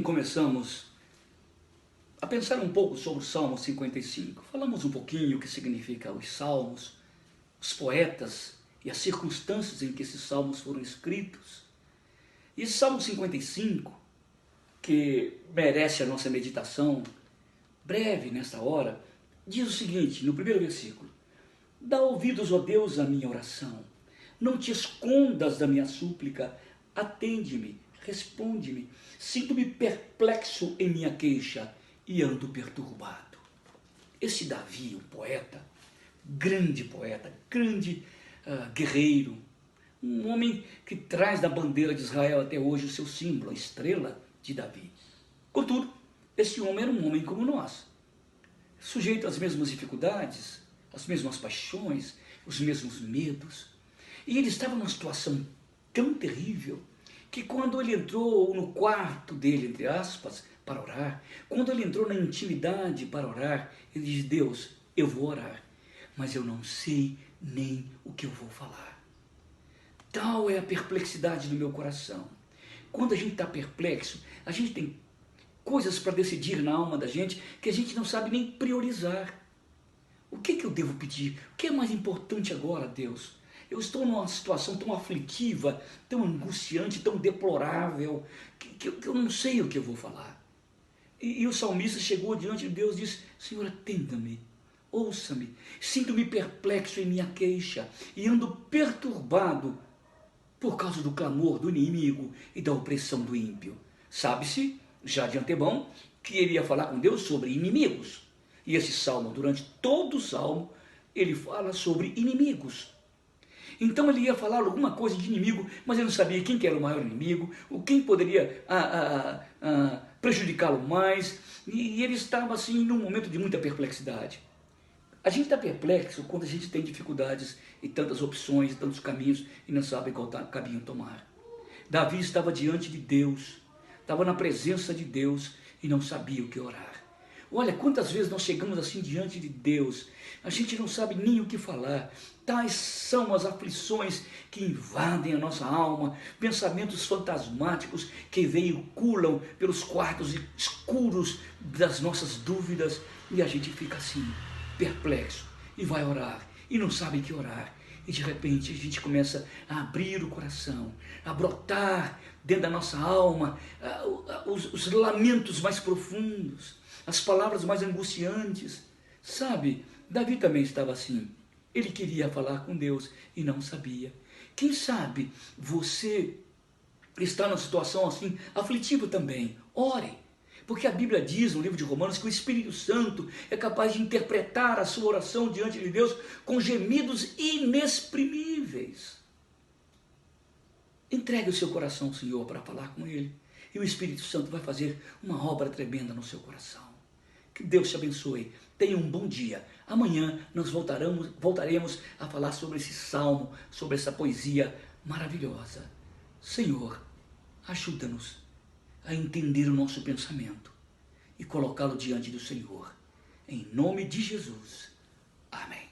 começamos a pensar um pouco sobre o Salmo 55. Falamos um pouquinho o que significa os salmos, os poetas e as circunstâncias em que esses salmos foram escritos. E esse Salmo 55, que merece a nossa meditação breve nesta hora, diz o seguinte, no primeiro versículo: dá ouvidos, ó Deus, à minha oração, não te escondas da minha súplica, atende-me, responde-me, sinto-me perplexo em minha queixa e ando perturbado. Esse Davi, um poeta, grande guerreiro, um homem que traz da bandeira de Israel até hoje o seu símbolo, a estrela de Davi. Contudo, esse homem era um homem como nós, sujeito às mesmas dificuldades, às mesmas paixões, os mesmos medos. E ele estava numa situação tão terrível que quando ele entrou no quarto dele, entre aspas, para orar, quando ele entrou na intimidade para orar, ele disse: Deus, eu vou orar, mas eu não sei nem o que eu vou falar. Tal é a perplexidade do meu coração. Quando a gente está perplexo, a gente tem coisas para decidir na alma da gente que a gente não sabe nem priorizar. O que eu devo pedir? O que é mais importante agora, Deus? Eu estou numa situação tão aflitiva, tão angustiante, tão deplorável, que eu não sei o que eu vou falar. E o salmista chegou diante de Deus e disse: Senhor, atenda-me, ouça-me, sinto-me perplexo em minha queixa e ando perturbado por causa do clamor do inimigo e da opressão do ímpio. Sabe-se, já de antemão, que ele ia falar com Deus sobre inimigos. E esse salmo, durante todo o salmo, ele fala sobre inimigos. Então ele ia falar alguma coisa de inimigo, mas ele não sabia quem que era o maior inimigo, quem poderia prejudicá-lo mais, e ele estava assim num momento de muita perplexidade. A gente está perplexo quando a gente tem dificuldades e tantas opções, tantos caminhos, e não sabe qual caminho tomar. Davi estava diante de Deus, estava na presença de Deus e não sabia o que orar. Olha, quantas vezes nós chegamos assim diante de Deus, a gente não sabe nem o que falar. Tais são as aflições que invadem a nossa alma, pensamentos fantasmáticos que veiculam pelos quartos escuros das nossas dúvidas, e a gente fica assim, perplexo, e vai orar, e não sabe o que orar. E de repente a gente começa a abrir o coração, a brotar dentro da nossa alma os lamentos mais profundos, as palavras mais angustiantes. Sabe, Davi também estava assim. Ele queria falar com Deus e não sabia. Quem sabe você está numa situação assim, aflitiva também. Ore. Porque a Bíblia diz no livro de Romanos que o Espírito Santo é capaz de interpretar a sua oração diante de Deus com gemidos inexprimíveis. Entregue o seu coração ao Senhor para falar com Ele, e o Espírito Santo vai fazer uma obra tremenda no seu coração. Que Deus te abençoe. Tenha um bom dia. Amanhã nós voltaremos a falar sobre esse salmo, sobre essa poesia maravilhosa. Senhor, ajuda-nos a entender o nosso pensamento e colocá-lo diante do Senhor. Em nome de Jesus. Amém.